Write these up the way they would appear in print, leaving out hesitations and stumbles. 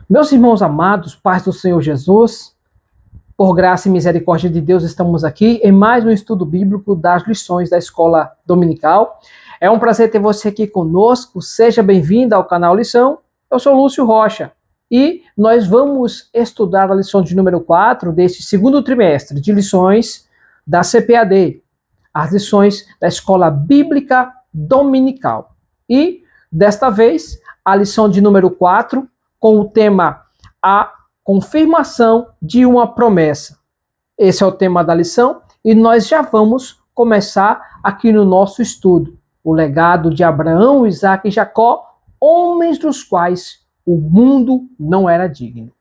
Meus irmãos amados, paz do Senhor Jesus, por graça e misericórdia de Deus, estamos aqui em mais um estudo bíblico das lições da Escola Dominical. É um prazer ter você aqui conosco, seja bem-vindo ao canal Lição. Eu sou Lúcio Rocha e nós vamos estudar a lição de número 4 deste segundo trimestre de lições da CPAD, as lições da Escola Bíblica Dominical. E, desta vez, a lição de número 4, com o tema A Confirmação de uma Promessa. Esse é o tema da lição e nós já vamos começar aqui no nosso estudo. O legado de Abraão, Isaque e Jacó, homens dos quais o mundo não era digno.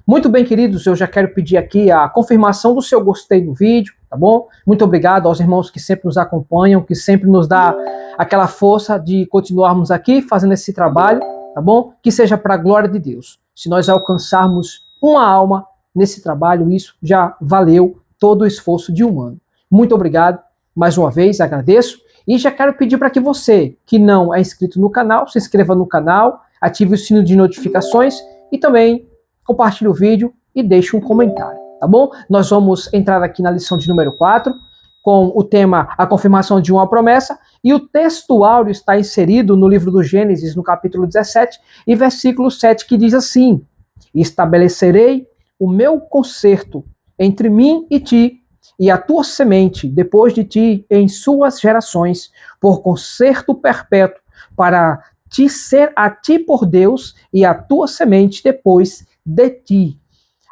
Muito bem, queridos, eu já quero pedir aqui a confirmação do seu gostei do vídeo, tá bom? Muito obrigado aos irmãos que sempre nos acompanham, que sempre nos dá aquela força de continuarmos aqui fazendo esse trabalho, tá bom? Que seja para a glória de Deus. Se nós alcançarmos uma alma nesse trabalho, isso já valeu todo o esforço de um ano. Muito obrigado, mais uma vez, agradeço. E já quero pedir para que você, que não é inscrito no canal, se inscreva no canal, ative o sino de notificações e também compartilhe o vídeo e deixe um comentário, tá bom? Nós vamos entrar aqui na lição de número 4, com o tema A Confirmação de uma Promessa, e o texto áureo está inserido no livro do Gênesis, no capítulo 17, e versículo 7, que diz assim: Estabelecerei o meu concerto entre mim e ti, e a tua semente depois de ti em suas gerações, por concerto perpétuo, para te ser a ti por Deus, e a tua semente depois de ti.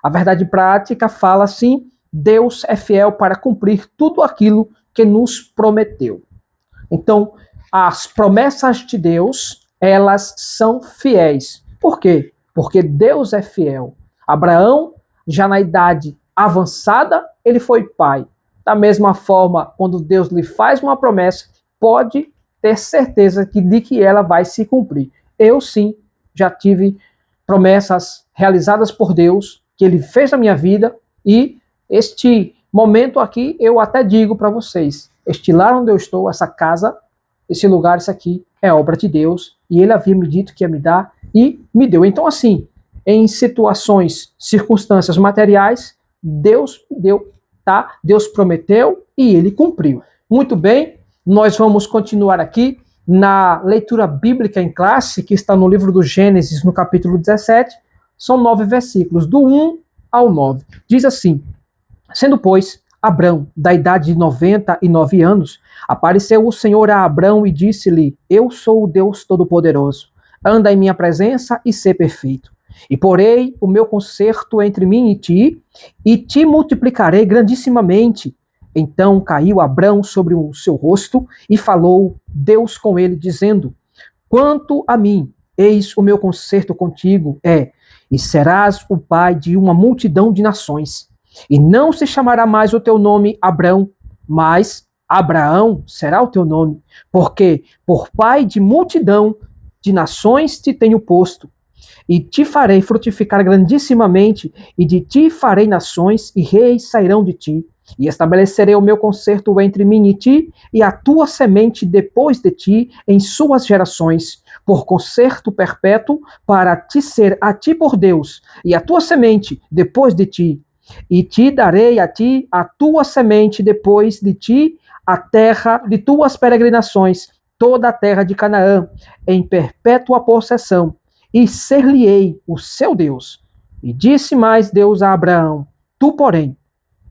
A verdade prática fala assim: Deus é fiel para cumprir tudo aquilo que nos prometeu. Então, as promessas de Deus, elas são fiéis. Por quê? Porque Deus é fiel. Abraão, já na idade avançada, ele foi pai. Da mesma forma, quando Deus lhe faz uma promessa, pode ter certeza de que ela vai se cumprir. Eu sim, já tive promessas realizadas por Deus, que Ele fez na minha vida, e este momento aqui, eu até digo para vocês, este lar onde eu estou, essa casa, esse lugar, isso aqui, é obra de Deus, e Ele havia me dito que ia me dar, e me deu. Então assim, em situações, circunstâncias materiais, Deus me deu, tá? Deus prometeu e Ele cumpriu. Muito bem, nós vamos continuar aqui na leitura bíblica em classe, que está no livro do Gênesis, no capítulo 17, são 9 versículos, do 1 ao 9. Diz assim: Sendo, pois, Abrão, da idade de 99 anos, apareceu o Senhor a Abrão e disse-lhe: Eu sou o Deus Todo-Poderoso. Anda em minha presença e sê perfeito. E porei o meu concerto entre mim e te multiplicarei grandissimamente. Então caiu Abrão sobre o seu rosto e falou Deus com ele, dizendo: Quanto a mim, eis o meu concerto contigo e serás o pai de uma multidão de nações. E não se chamará mais o teu nome Abrão, mas Abraão será o teu nome, porque por pai de multidão de nações te tenho posto. E te farei frutificar grandissimamente, e de ti farei nações, e reis sairão de ti. E estabelecerei o meu concerto entre mim e ti, e a tua semente depois de ti, em suas gerações, por concerto perpétuo, para te ser a ti por Deus, e a tua semente depois de ti. E te darei a ti, a tua semente depois de ti, a terra de tuas peregrinações, toda a terra de Canaã, em perpétua possessão, e ser-lhe-ei o seu Deus. E disse mais Deus a Abraão: Tu, porém,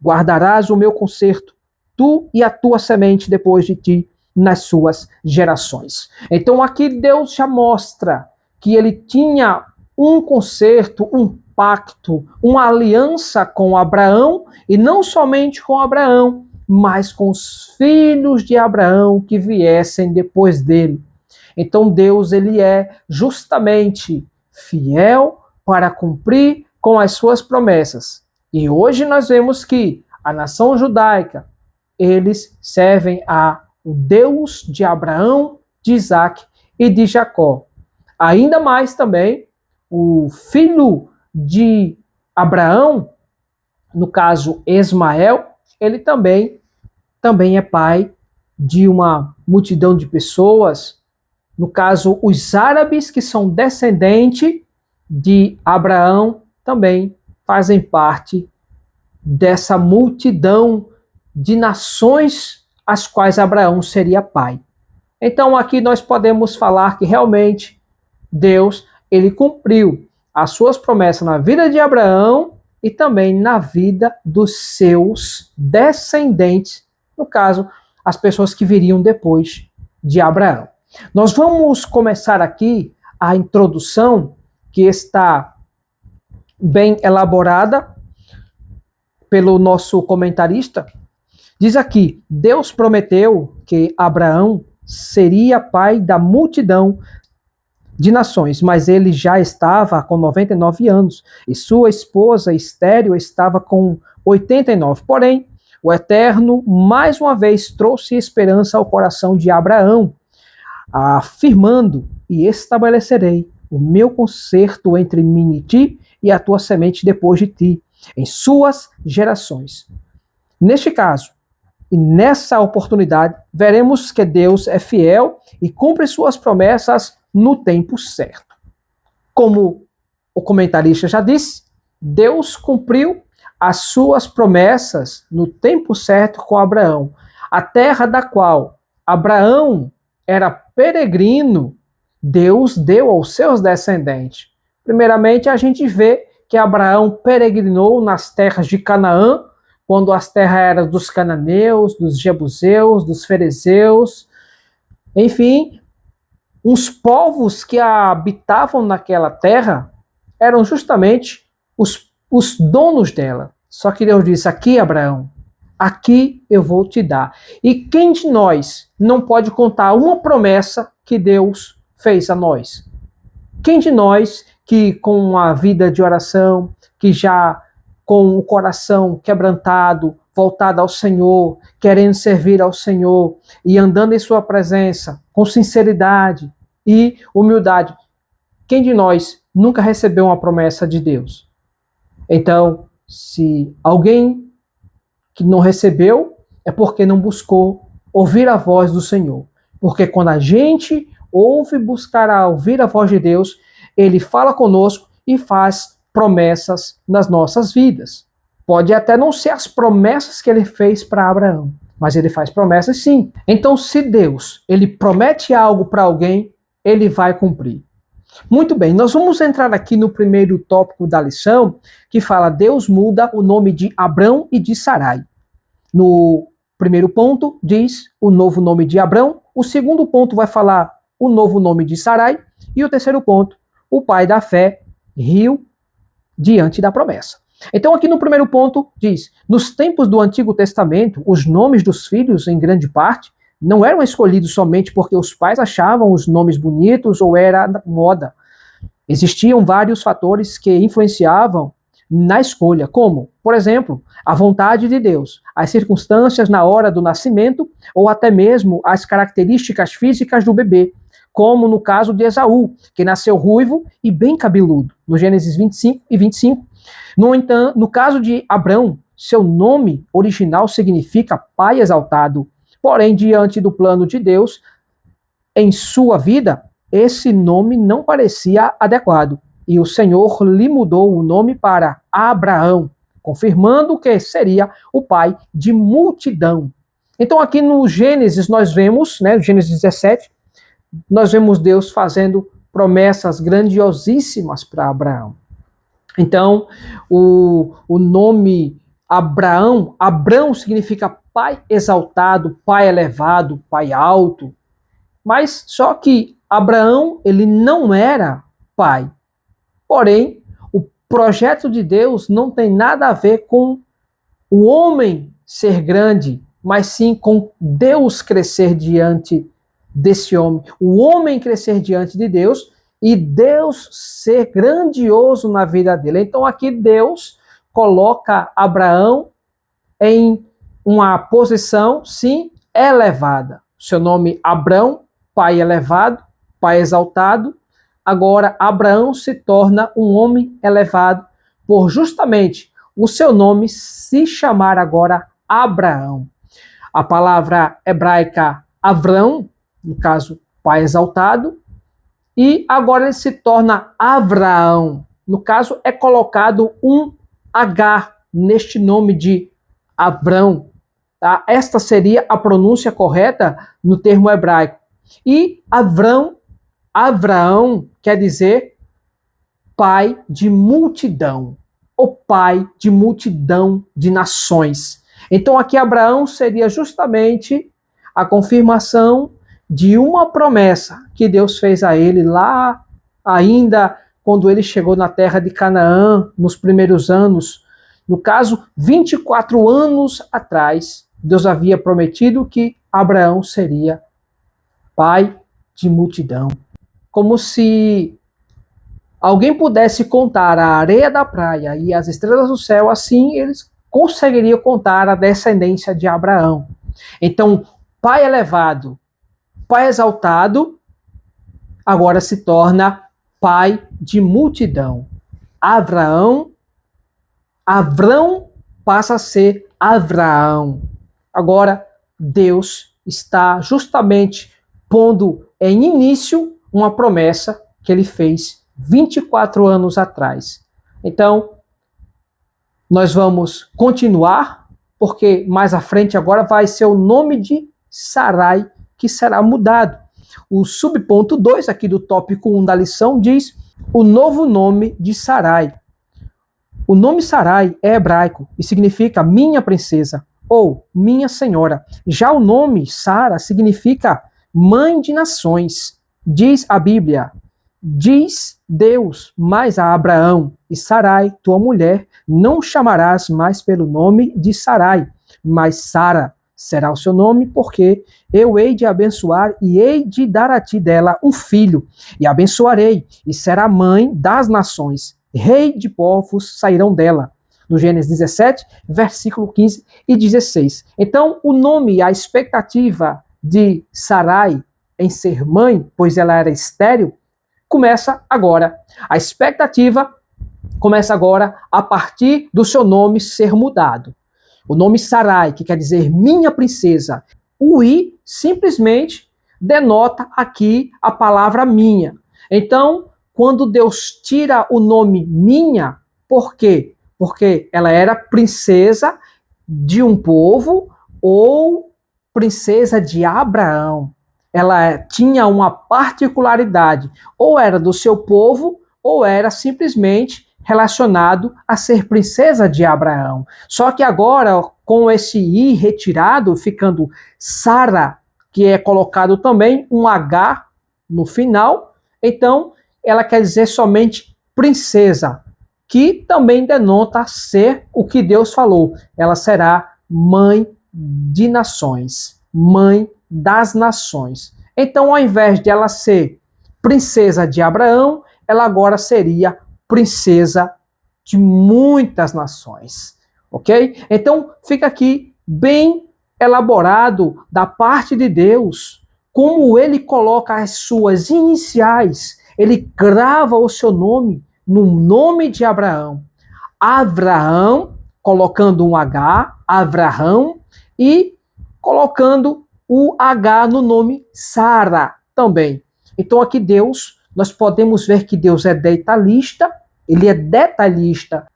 guardarás o meu concerto, tu e a tua semente depois de ti, nas suas gerações. Então aqui Deus já mostra que ele tinha um concerto, um pacto, uma aliança com Abraão, e não somente com Abraão, mas com os filhos de Abraão que viessem depois dele. Então Deus, ele é justamente fiel para cumprir com as suas promessas. E hoje nós vemos que a nação judaica, eles servem a o Deus de Abraão, de Isaque e de Jacó. Ainda mais também, o filho de Abraão, no caso Ismael, ele também é pai de uma multidão de pessoas, no caso, os árabes que são descendentes de Abraão também fazem parte dessa multidão de nações às quais Abraão seria pai. Então aqui nós podemos falar que realmente Deus, ele cumpriu as suas promessas na vida de Abraão e também na vida dos seus descendentes, no caso, as pessoas que viriam depois de Abraão. Nós vamos começar aqui a introdução, que está bem elaborada pelo nosso comentarista. Diz aqui: Deus prometeu que Abraão seria pai da multidão de nações, mas ele já estava com 99 anos e sua esposa estéril estava com 89. Porém, o Eterno mais uma vez trouxe esperança ao coração de Abraão, afirmando: e estabelecerei o meu concerto entre mim e ti e a tua semente depois de ti, em suas gerações. Neste caso, e nessa oportunidade, veremos que Deus é fiel e cumpre suas promessas no tempo certo. Como o comentarista já disse, Deus cumpriu as suas promessas no tempo certo com Abraão. A terra da qual Abraão era peregrino, Deus deu aos seus descendentes. Primeiramente, a gente vê que Abraão peregrinou nas terras de Canaã, quando as terras eram dos cananeus, dos jebuseus, dos ferezeus, enfim, os povos que habitavam naquela terra eram justamente os donos dela. Só que Deus disse: aqui, Abraão, aqui eu vou te dar. E quem de nós não pode contar uma promessa que Deus fez a nós? Quem de nós que com a vida de oração, que já com o coração quebrantado, voltado ao Senhor, querendo servir ao Senhor e andando em sua presença com sinceridade e humildade, quem de nós nunca recebeu uma promessa de Deus? Então, se alguém que não recebeu, é porque não buscou ouvir a voz do Senhor. Porque quando a gente ouve buscar ouvir a voz de Deus, Ele fala conosco e faz promessas nas nossas vidas. Pode até não ser as promessas que Ele fez para Abraão, mas Ele faz promessas sim. Então, se Deus Ele promete algo para alguém, Ele vai cumprir. Muito bem, nós vamos entrar aqui no primeiro tópico da lição, que fala: Deus muda o nome de Abrão e de Sarai. No primeiro ponto, diz o novo nome de Abrão. O segundo ponto vai falar o novo nome de Sarai. E o terceiro ponto, o pai da fé riu diante da promessa. Então, aqui no primeiro ponto, diz: nos tempos do Antigo Testamento, os nomes dos filhos, em grande parte, não eram escolhidos somente porque os pais achavam os nomes bonitos ou era moda. Existiam vários fatores que influenciavam na escolha, como, por exemplo, a vontade de Deus, as circunstâncias na hora do nascimento ou até mesmo as características físicas do bebê, como no caso de Esaú, que nasceu ruivo e bem cabeludo, no Gênesis 25 e 25. No entanto, no caso de Abrão, seu nome original significa pai exaltado. Porém, diante do plano de Deus em sua vida, esse nome não parecia adequado. E o Senhor lhe mudou o nome para Abraão, confirmando que seria o pai de multidão. Então, aqui no Gênesis, nós vemos, no Gênesis 17, nós vemos Deus fazendo promessas grandiosíssimas para Abraão. Então, o nome Abraão significa pai exaltado, pai elevado, pai alto. Mas só que Abraão, ele não era pai. Porém, o projeto de Deus não tem nada a ver com o homem ser grande, mas sim com Deus crescer diante desse homem. O homem crescer diante de Deus e Deus ser grandioso na vida dele. Então aqui Deus coloca Abraão em uma posição, sim, elevada. Seu nome Abrão, pai elevado, pai exaltado. Agora Abraão se torna um homem elevado por justamente o seu nome se chamar agora Abraão. A palavra hebraica Avrão, no caso pai exaltado, e agora ele se torna Abraão. No caso, é colocado um H neste nome de Abrão. Tá? Esta seria a pronúncia correta no termo hebraico. E Abraão quer dizer pai de multidão, o pai de multidão de nações. Então aqui Abraão seria justamente a confirmação de uma promessa que Deus fez a ele lá ainda quando ele chegou na terra de Canaã, nos primeiros anos. No caso, 24 anos atrás, Deus havia prometido que Abraão seria pai de multidão. Como se alguém pudesse contar a areia da praia e as estrelas do céu, assim eles conseguiriam contar a descendência de Abraão. Então, pai elevado, pai exaltado, agora se torna pai de multidão. Avrão passa a ser Abraão. Agora, Deus está justamente pondo em início uma promessa que ele fez 24 anos atrás. Então, nós vamos continuar, porque mais à frente agora vai ser o nome de Sarai que será mudado. O subponto 2 aqui do tópico 1 da lição diz o novo nome de Sarai. O nome Sarai é hebraico e significa minha princesa ou minha senhora. Já o nome Sara significa mãe de nações. Diz a Bíblia, diz Deus mais a Abraão: e Sarai, tua mulher, não chamarás mais pelo nome de Sarai, mas Sara será o seu nome, porque eu hei de abençoar e hei de dar a ti dela um filho, e abençoarei, e será mãe das nações, rei de povos sairão dela. No Gênesis 17, versículo 15 e 16. Então, o nome, a expectativa de Sarai em ser mãe, pois ela era estéril, começa agora. A expectativa começa agora a partir do seu nome ser mudado. O nome Sarai, que quer dizer minha princesa, o I simplesmente denota aqui a palavra minha. Então, quando Deus tira o nome minha, por quê? Porque ela era princesa de um povo ou princesa de Abraão. Ela tinha uma particularidade, ou era do seu povo, ou era simplesmente relacionado a ser princesa de Abraão. Só que agora, com esse I retirado, ficando Sara, que é colocado também um H no final, então ela quer dizer somente princesa, que também denota ser o que Deus falou. Ela será mãe de nações, mãe das nações. Então, ao invés de ela ser princesa de Abraão, ela agora seria princesa de muitas nações, ok? Então, fica aqui bem elaborado da parte de Deus, como ele coloca as suas iniciais, ele grava o seu nome no nome de Abraão. Abraão, colocando um H, Abraão, e colocando o H no nome Sara também. Então aqui Deus, nós podemos ver que Deus é detalhista, ele é detalhista,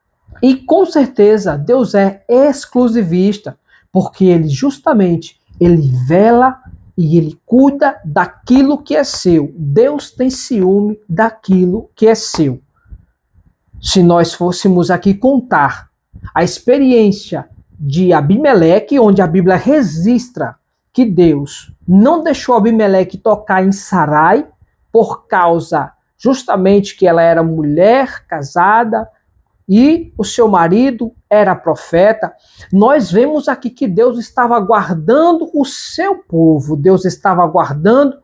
e com certeza Deus é exclusivista, porque ele justamente, ele vela e ele cuida daquilo que é seu. Deus tem ciúme daquilo que é seu. Se nós fôssemos aqui contar a experiência de Abimeleque, onde a Bíblia registra que Deus não deixou Abimeleque tocar em Sarai, por causa justamente que ela era mulher casada e o seu marido era profeta, nós vemos aqui que Deus estava guardando o seu povo, Deus estava guardando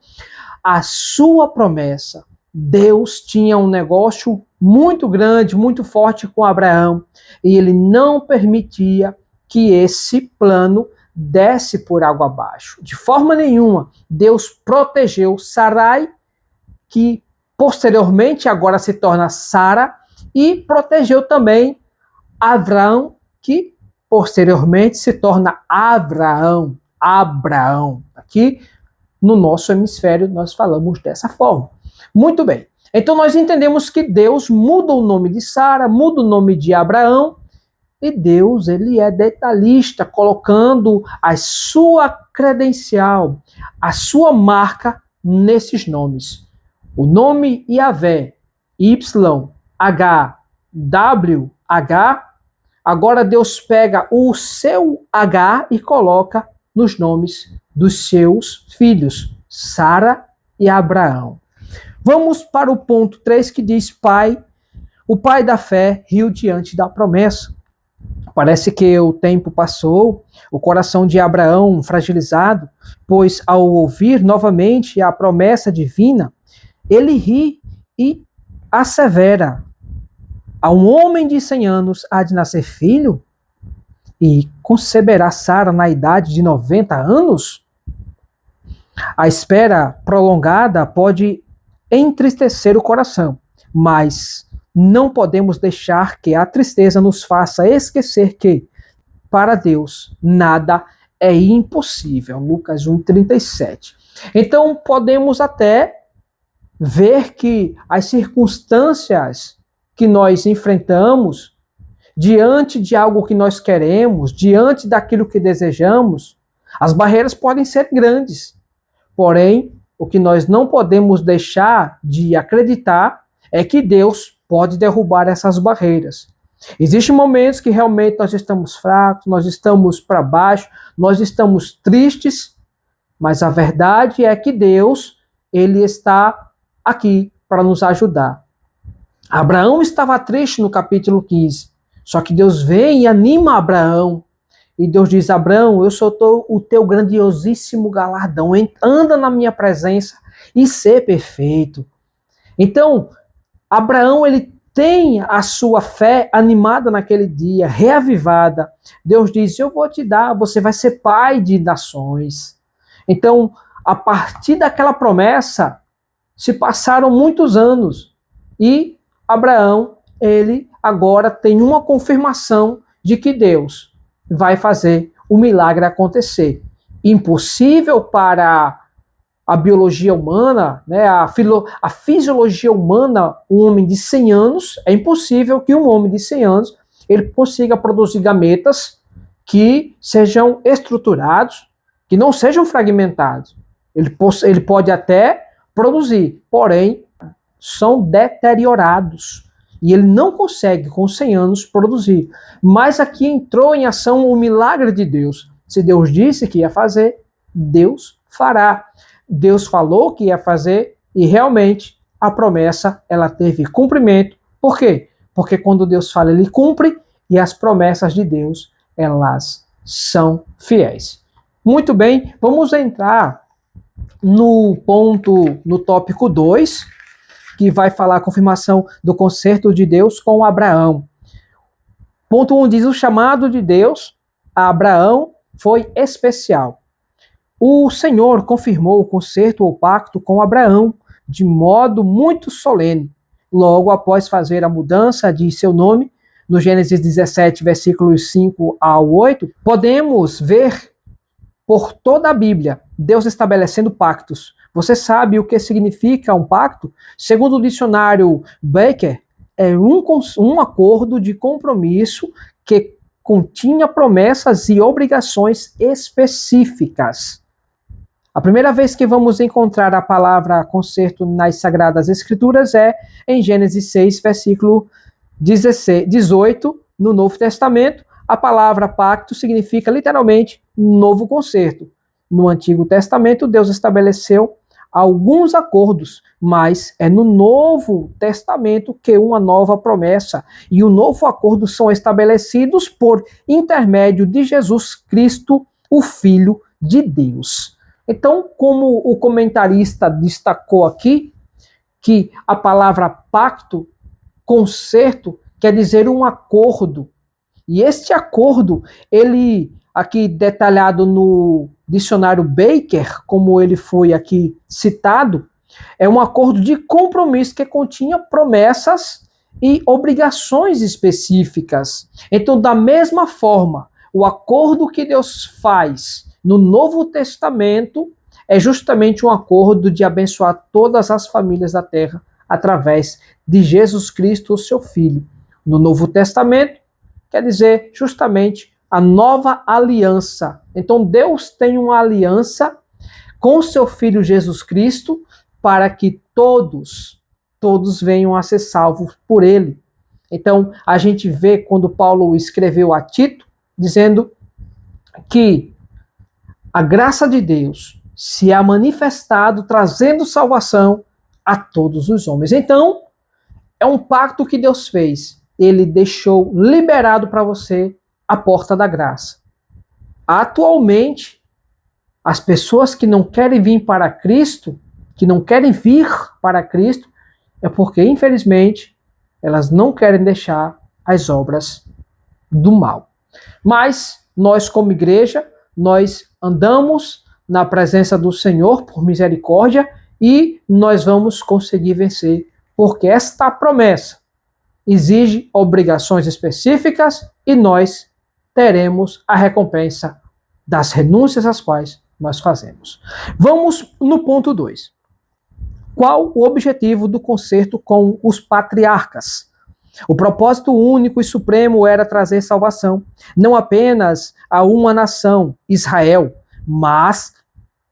a sua promessa. Deus tinha um negócio muito grande, muito forte com Abraão, e ele não permitia que esse plano desse por água abaixo. De forma nenhuma, Deus protegeu Sarai, que posteriormente agora se torna Sara, e protegeu também Abraão, que posteriormente se torna Abraão. Aqui no nosso hemisfério nós falamos dessa forma. Muito bem. Então nós entendemos que Deus muda o nome de Sara, muda o nome de Abraão, e Deus, ele é detalhista, colocando a sua credencial, a sua marca nesses nomes. O nome Yahvé, YHWH, agora Deus pega o seu H e coloca nos nomes dos seus filhos, Sara e Abraão. Vamos para o ponto 3 que diz: Pai, o pai da fé riu diante da promessa. Parece que o tempo passou, o coração de Abraão fragilizado, pois ao ouvir novamente a promessa divina, ele ri e assevera: a um homem de 100 anos há de nascer filho? E conceberá Sara na idade de 90 anos? A espera prolongada pode entristecer o coração, mas não podemos deixar que a tristeza nos faça esquecer que, para Deus, nada é impossível. Lucas 1:37. Então, podemos até ver que as circunstâncias que nós enfrentamos, diante de algo que nós queremos, diante daquilo que desejamos, as barreiras podem ser grandes. Porém, o que nós não podemos deixar de acreditar é que Deus pode derrubar essas barreiras. Existem momentos que realmente nós estamos fracos, nós estamos para baixo, nós estamos tristes, mas a verdade é que Deus, ele está aqui para nos ajudar. Abraão estava triste no capítulo 15, só que Deus vem e anima Abraão. E Deus diz: Abraão, eu sou o teu grandiosíssimo galardão, anda na minha presença e ser perfeito. Então, Abraão, ele tem a sua fé animada naquele dia, reavivada. Deus diz: eu vou te dar, você vai ser pai de nações. Então, a partir daquela promessa, se passaram muitos anos e Abraão, ele agora tem uma confirmação de que Deus vai fazer o milagre acontecer. Impossível para a biologia humana, né, a fisiologia humana, um homem de 100 anos, é impossível que um homem de 100 anos ele consiga produzir gametas que sejam estruturados, que não sejam fragmentados. Ele pode até produzir, porém, são deteriorados. E ele não consegue, com 100 anos, produzir. Mas aqui entrou em ação o milagre de Deus. Se Deus disse que ia fazer, Deus fará. Deus falou que ia fazer e realmente a promessa ela teve cumprimento. Por quê? Porque quando Deus fala, ele cumpre, e as promessas de Deus, elas são fiéis. Muito bem, vamos entrar no tópico 2, que vai falar a confirmação do concerto de Deus com Abraão. Ponto 1 diz: o chamado de Deus a Abraão foi especial. O Senhor confirmou o concerto ou pacto com Abraão de modo muito solene, logo após fazer a mudança de seu nome, no Gênesis 17, versículos 5 ao 8, podemos ver por toda a Bíblia Deus estabelecendo pactos. Você sabe o que significa um pacto? Segundo o dicionário Baker, é um acordo de compromisso que continha promessas e obrigações específicas. A primeira vez que vamos encontrar a palavra concerto nas Sagradas Escrituras é em Gênesis 6, versículo 18, no Novo Testamento. A palavra pacto significa literalmente novo concerto. No Antigo Testamento, Deus estabeleceu alguns acordos, mas é no Novo Testamento que uma nova promessa e um novo acordo são estabelecidos por intermédio de Jesus Cristo, o Filho de Deus. Então, como o comentarista destacou aqui, que a palavra pacto, concerto, quer dizer um acordo. E este acordo, ele aqui detalhado no dicionário Baker, como ele foi aqui citado, é um acordo de compromisso que continha promessas e obrigações específicas. Então, da mesma forma, o acordo que Deus faz no Novo Testamento é justamente um acordo de abençoar todas as famílias da terra através de Jesus Cristo, o seu Filho. No Novo Testamento, quer dizer justamente a nova aliança. Então Deus tem uma aliança com o seu Filho Jesus Cristo para que todos venham a ser salvos por ele. Então a gente vê quando Paulo escreveu a Tito, dizendo que a graça de Deus se há manifestado trazendo salvação a todos os homens. Então, é um pacto que Deus fez. Ele deixou liberado para você a porta da graça. Atualmente, as pessoas que não querem vir para Cristo, que não querem vir para Cristo, é porque, infelizmente, elas não querem deixar as obras do mal. Mas nós, como igreja, nós andamos na presença do Senhor por misericórdia e nós vamos conseguir vencer, porque esta promessa exige obrigações específicas e nós teremos a recompensa das renúncias às quais nós fazemos. Vamos no ponto 2. Qual o objetivo do concerto com os patriarcas? O propósito único e supremo era trazer salvação, não apenas a uma nação, Israel, mas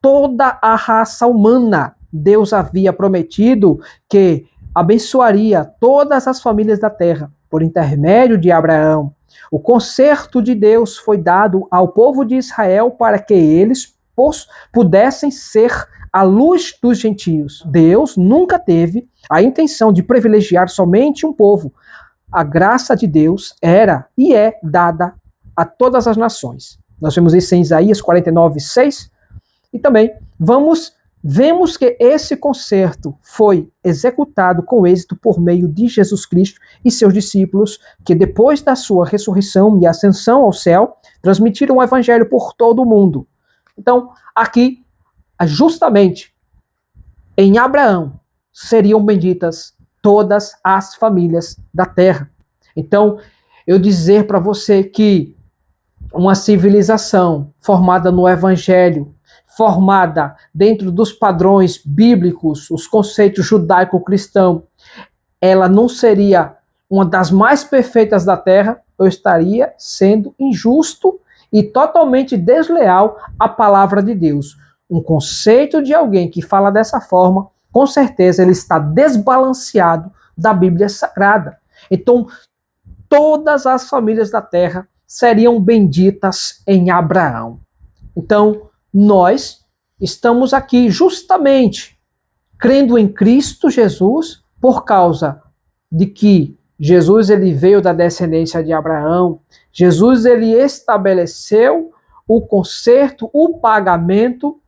toda a raça humana. Deus havia prometido que abençoaria todas as famílias da terra por intermédio de Abraão. O concerto de Deus foi dado ao povo de Israel para que eles pudessem ser a luz dos gentios. Deus nunca teve a intenção de privilegiar somente um povo. A graça de Deus era e é dada a todas as nações. Nós vemos isso em Isaías 49:6. E também vemos que esse concerto foi executado com êxito por meio de Jesus Cristo e seus discípulos, que depois da sua ressurreição e ascensão ao céu, transmitiram o evangelho por todo o mundo. Então, aqui, justamente em Abraão, seriam benditas todas as famílias da terra. Então, eu dizer para você que uma civilização formada no evangelho, formada dentro dos padrões bíblicos, os conceitos judaico-cristão, ela não seria uma das mais perfeitas da terra, eu estaria sendo injusto e totalmente desleal à palavra de Deus. Um conceito de alguém que fala dessa forma, com certeza ele está desbalanceado da Bíblia Sagrada. Então, todas as famílias da terra seriam benditas em Abraão. Então, nós estamos aqui justamente crendo em Cristo Jesus por causa de que Jesus ele veio da descendência de Abraão. Jesus ele estabeleceu o conserto, o pagamento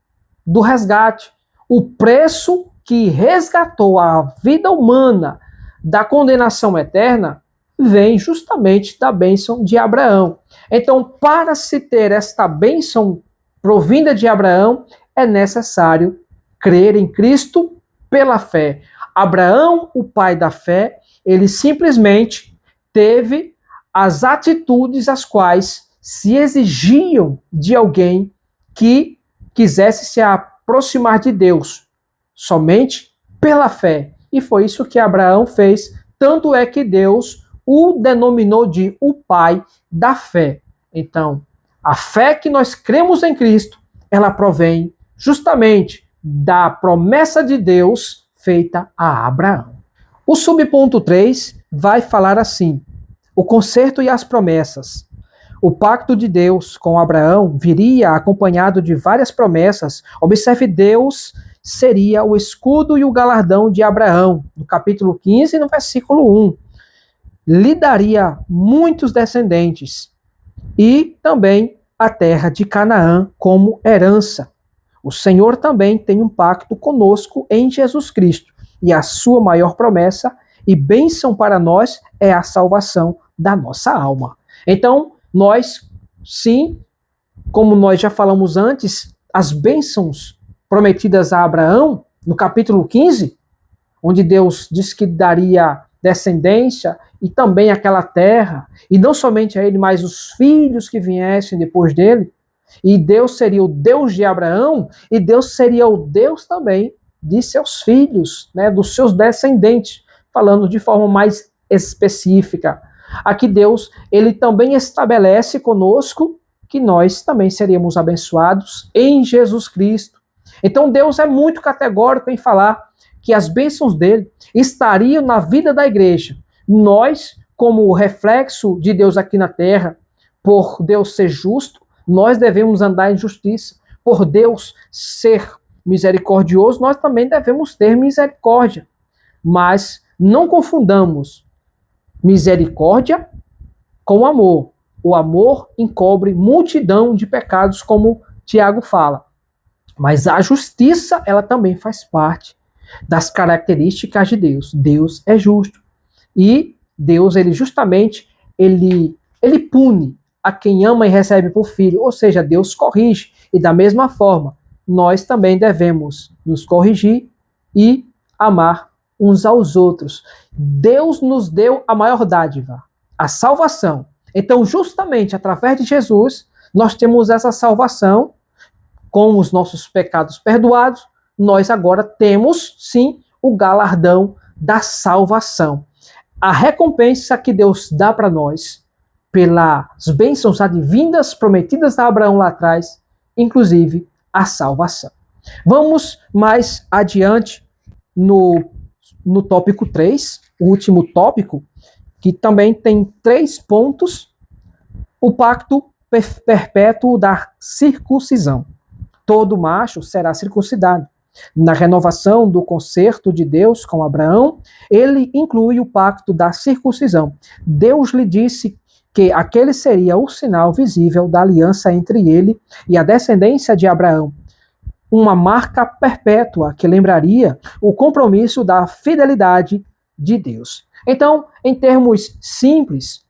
do resgate, o preço que resgatou a vida humana da condenação eterna vem justamente da bênção de Abraão. Então, para se ter esta bênção provinda de Abraão, é necessário crer em Cristo pela fé. Abraão, o pai da fé, ele simplesmente teve as atitudes as quais se exigiam de alguém que quisesse se aproximar de Deus, somente pela fé. E foi isso que Abraão fez, tanto é que Deus o denominou de o pai da fé. Então, a fé que nós cremos em Cristo, ela provém justamente da promessa de Deus feita a Abraão. O subponto 3 vai falar assim: o conserto e as promessas. O pacto de Deus com Abraão viria acompanhado de várias promessas. Observe, Deus seria o escudo e o galardão de Abraão, no capítulo 15, no versículo 1. Lhe daria muitos descendentes e também a terra de Canaã como herança. O Senhor também tem um pacto conosco em Jesus Cristo, e a sua maior promessa e bênção para nós é a salvação da nossa alma. Então, nós, sim, como nós já falamos antes, as bênçãos prometidas a Abraão, no capítulo 15, onde Deus diz que daria descendência e também aquela terra, e não somente a ele, mas os filhos que viessem depois dele, E Deus seria o Deus de Abraão, e Deus seria o Deus também de seus filhos, né, dos seus descendentes, falando de forma mais específica. Aqui Deus, ele também estabelece conosco que nós também seríamos abençoados em Jesus Cristo. Então Deus é muito categórico em falar que as bênçãos dele estariam na vida da igreja. Nós, como reflexo de Deus aqui na terra, por Deus ser justo, nós devemos andar em justiça. Por Deus ser misericordioso, nós também devemos ter misericórdia. Mas não confundamos misericórdia com amor. O amor encobre multidão de pecados, como Tiago fala. Mas a justiça, ela também faz parte das características de Deus. Deus é justo. E Deus, ele justamente, ele pune a quem ama e recebe por filho. Ou seja, Deus corrige. E da mesma forma, nós também devemos nos corrigir e amar uns aos outros. Deus nos deu a maior dádiva, a salvação. Então, justamente através de Jesus, nós temos essa salvação, com os nossos pecados perdoados, nós agora temos, sim, o galardão da salvação. A recompensa que Deus dá para nós, pelas bênçãos advindas prometidas a Abraão lá atrás, inclusive a salvação. Vamos mais adiante no tópico 3, o último tópico, que também tem 3 pontos, o pacto perpétuo da circuncisão. Todo macho será circuncidado. Na renovação do concerto de Deus com Abraão, ele inclui o pacto da circuncisão. Deus lhe disse que aquele seria o sinal visível da aliança entre ele e a descendência de Abraão, uma marca perpétua que lembraria o compromisso da fidelidade de Deus. Então, em termos simples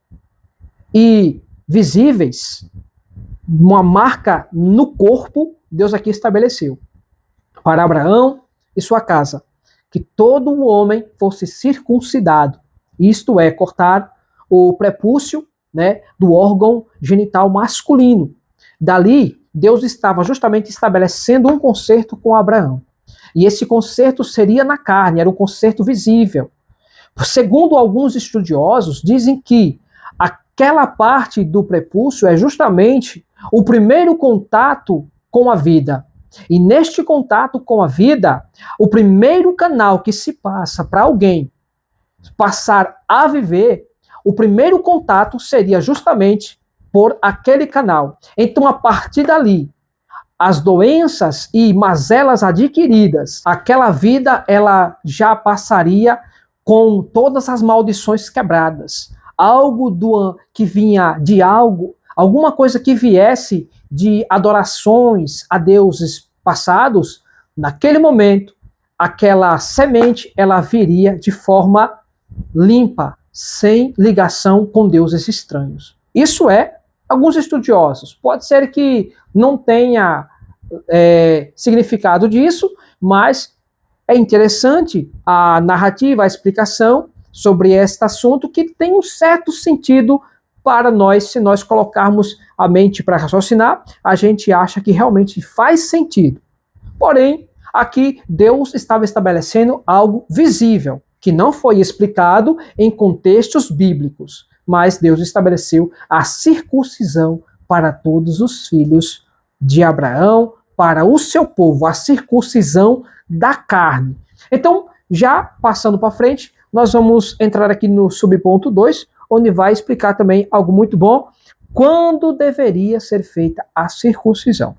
e visíveis, uma marca no corpo, Deus aqui estabeleceu para Abraão e sua casa, que todo homem fosse circuncidado, isto é, cortar o prepúcio, né, do órgão genital masculino. Dali, Deus estava justamente estabelecendo um concerto com Abraão. E esse concerto seria na carne, era um concerto visível. Segundo alguns estudiosos, dizem que aquela parte do prepúcio é justamente o primeiro contato com a vida. E neste contato com a vida, o primeiro canal que se passa para alguém passar a viver, o primeiro contato seria justamente por aquele canal. Então, a partir dali, as doenças e mazelas adquiridas, aquela vida ela já passaria com todas as maldições quebradas. Algo que vinha de algo, alguma coisa que viesse de adorações a deuses passados, naquele momento, aquela semente ela viria de forma limpa, sem ligação com deuses estranhos. Isso é alguns estudiosos. Pode ser que não tenha significado disso, mas é interessante a narrativa, a explicação sobre este assunto, que tem um certo sentido para nós. Se nós colocarmos a mente para raciocinar, a gente acha que realmente faz sentido. Porém, aqui Deus estava estabelecendo algo visível, que não foi explicado em contextos bíblicos, mas Deus estabeleceu a circuncisão para todos os filhos de Abraão, para o seu povo, a circuncisão da carne. Então, já passando para frente, nós vamos entrar aqui no subponto 2, onde vai explicar também algo muito bom, quando deveria ser feita a circuncisão.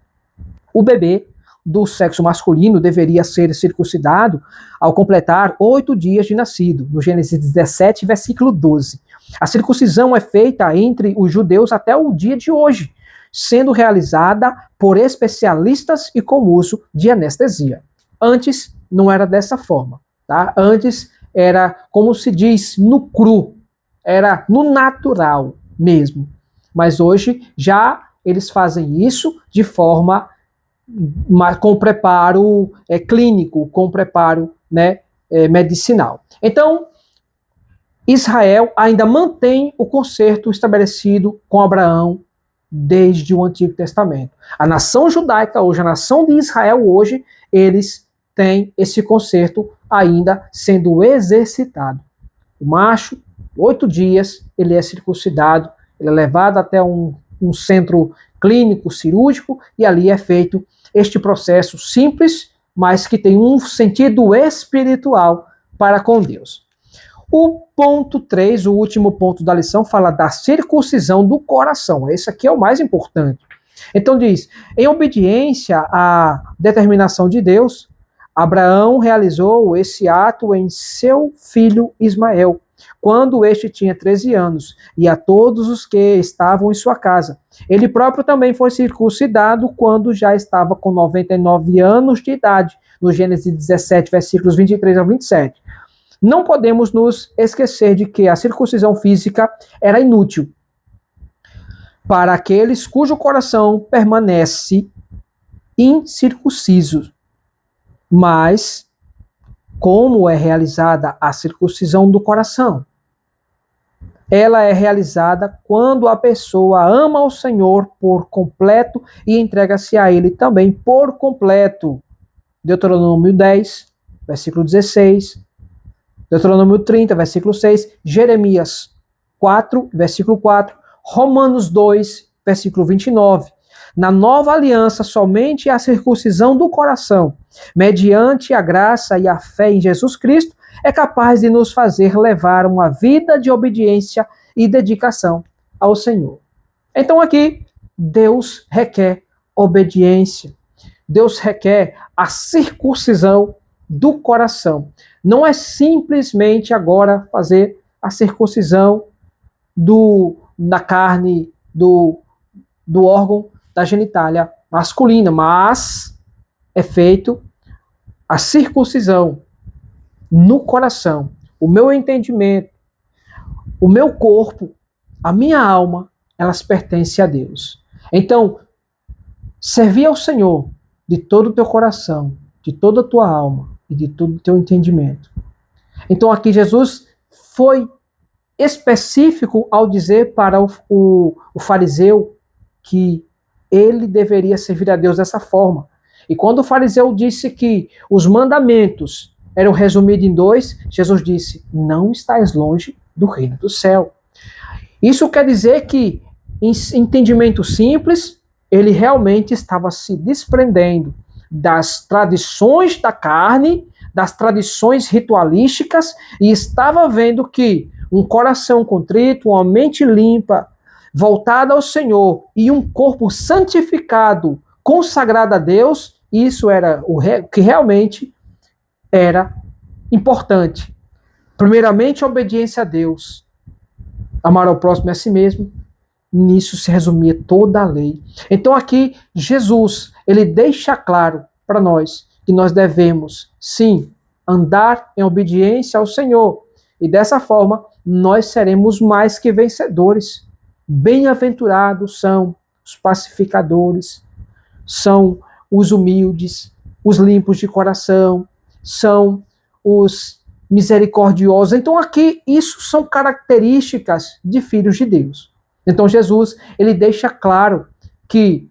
O bebê do sexo masculino deveria ser circuncidado ao completar 8 dias de nascido, no Gênesis 17, versículo 12. A circuncisão é feita entre os judeus até o dia de hoje, sendo realizada por especialistas e com uso de anestesia. Antes não era dessa forma, tá? Antes era, como se diz, no cru, era no natural mesmo. Mas hoje já eles fazem isso de forma com preparo clínico, com preparo, né, medicinal. Então, Israel ainda mantém o concerto estabelecido com Abraão desde o Antigo Testamento. A nação judaica hoje, a nação de Israel hoje, eles têm esse conceito ainda sendo exercitado. O macho, 8 dias, ele é circuncidado, ele é levado até um centro clínico, cirúrgico, e ali é feito este processo simples, mas que tem um sentido espiritual para com Deus. O ponto 3, o último ponto da lição, fala da circuncisão do coração. Esse aqui é o mais importante. Então diz, em obediência à determinação de Deus, Abraão realizou esse ato em seu filho Ismael, quando este tinha 13 anos, e a todos os que estavam em sua casa. Ele próprio também foi circuncidado quando já estava com 99 anos de idade, no Gênesis 17, versículos 23 ao 27. Não podemos nos esquecer de que a circuncisão física era inútil para aqueles cujo coração permanece incircunciso. Mas como é realizada a circuncisão do coração? Ela é realizada quando a pessoa ama o Senhor por completo e entrega-se a Ele também por completo. Deuteronômio 10, versículo 16. Deuteronômio 30, versículo 6. Jeremias 4, versículo 4. Romanos 2, versículo 29. Na nova aliança, somente a circuncisão do coração, mediante a graça e a fé em Jesus Cristo, é capaz de nos fazer levar uma vida de obediência e dedicação ao Senhor. Então aqui, Deus requer obediência. Deus requer a circuncisão do coração. Não é simplesmente agora fazer a circuncisão da carne, do órgão da genitália masculina, mas é feito a circuncisão no coração. O meu entendimento, o meu corpo, a minha alma, elas pertencem a Deus. Então, servir ao Senhor de todo o teu coração, de toda a tua alma e de todo o teu entendimento. Então aqui Jesus foi específico ao dizer para o fariseu que ele deveria servir a Deus dessa forma. E quando o fariseu disse que os mandamentos eram resumidos em 2, Jesus disse, não estais longe do reino do céu. Isso quer dizer que, em entendimento simples, ele realmente estava se desprendendo das tradições da carne, das tradições ritualísticas, e estava vendo que um coração contrito, uma mente limpa, voltada ao Senhor, e um corpo santificado, consagrado a Deus, isso era o que realmente era importante. Primeiramente, a obediência a Deus. Amar ao próximo e a si mesmo. Nisso se resumia toda a lei. Então aqui, Jesus, ele deixa claro para nós que nós devemos, sim, andar em obediência ao Senhor. E dessa forma, nós seremos mais que vencedores. Bem-aventurados são os pacificadores, são os humildes, os limpos de coração, são os misericordiosos. Então aqui, isso são características de filhos de Deus. Então Jesus, ele deixa claro que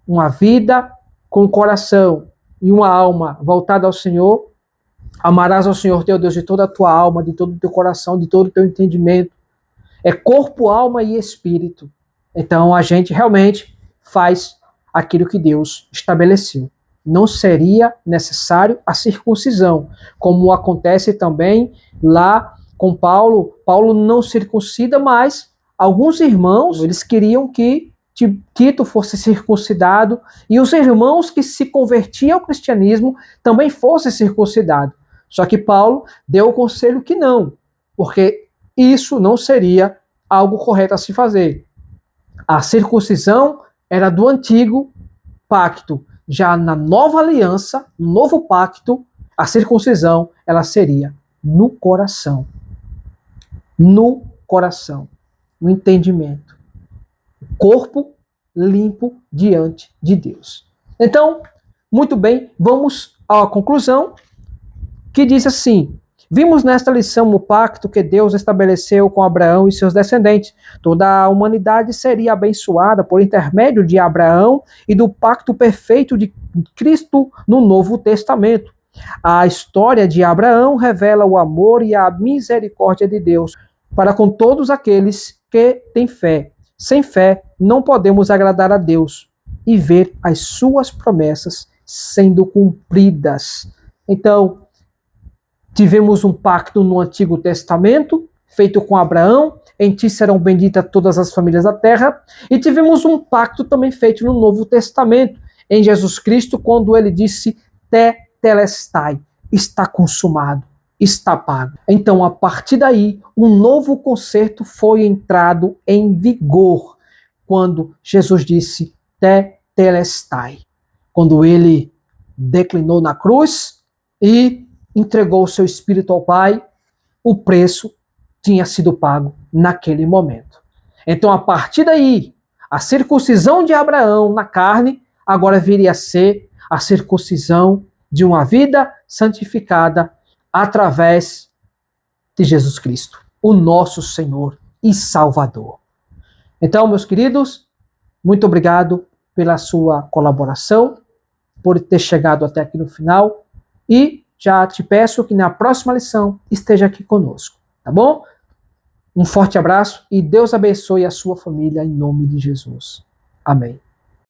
uma vida com o coração e uma alma voltada ao Senhor, amarás ao Senhor teu Deus de toda a tua alma, de todo o teu coração, de todo o teu entendimento. É corpo, alma e espírito. Então a gente realmente faz aquilo que Deus estabeleceu. Não seria necessário a circuncisão, como acontece também lá com Paulo. Paulo não circuncida, mas alguns irmãos, eles queriam que Tito fosse circuncidado, e os irmãos que se convertiam ao cristianismo também fossem circuncidados. Só que Paulo deu o conselho que não, porque isso não seria algo correto a se fazer. A circuncisão era do antigo pacto. Já na nova aliança, no novo pacto, a circuncisão ela seria no coração. No coração. No entendimento. Corpo limpo diante de Deus. Então, muito bem, vamos à conclusão, que diz assim: Vimos nesta lição o pacto que Deus estabeleceu com Abraão e seus descendentes. Toda a humanidade seria abençoada por intermédio de Abraão e do pacto perfeito de Cristo no Novo Testamento. A história de Abraão revela o amor e a misericórdia de Deus para com todos aqueles que têm fé. Sem fé, não podemos agradar a Deus e ver as suas promessas sendo cumpridas. Então, tivemos um pacto no Antigo Testamento, feito com Abraão, em ti serão benditas todas as famílias da terra, e tivemos um pacto também feito no Novo Testamento, em Jesus Cristo, quando ele disse, tetelestai, está consumado, está pago. Então, a partir daí, um novo concerto foi entrado em vigor, quando Jesus disse, tetelestai, quando ele declinou na cruz e entregou o seu espírito ao Pai, o preço tinha sido pago naquele momento. Então, a partir daí, a circuncisão de Abraão na carne agora viria a ser a circuncisão de uma vida santificada através de Jesus Cristo, o nosso Senhor e Salvador. Então, meus queridos, muito obrigado pela sua colaboração, por ter chegado até aqui no final, e já te peço que na próxima lição esteja aqui conosco, tá bom? Um forte abraço e Deus abençoe a sua família em nome de Jesus. Amém.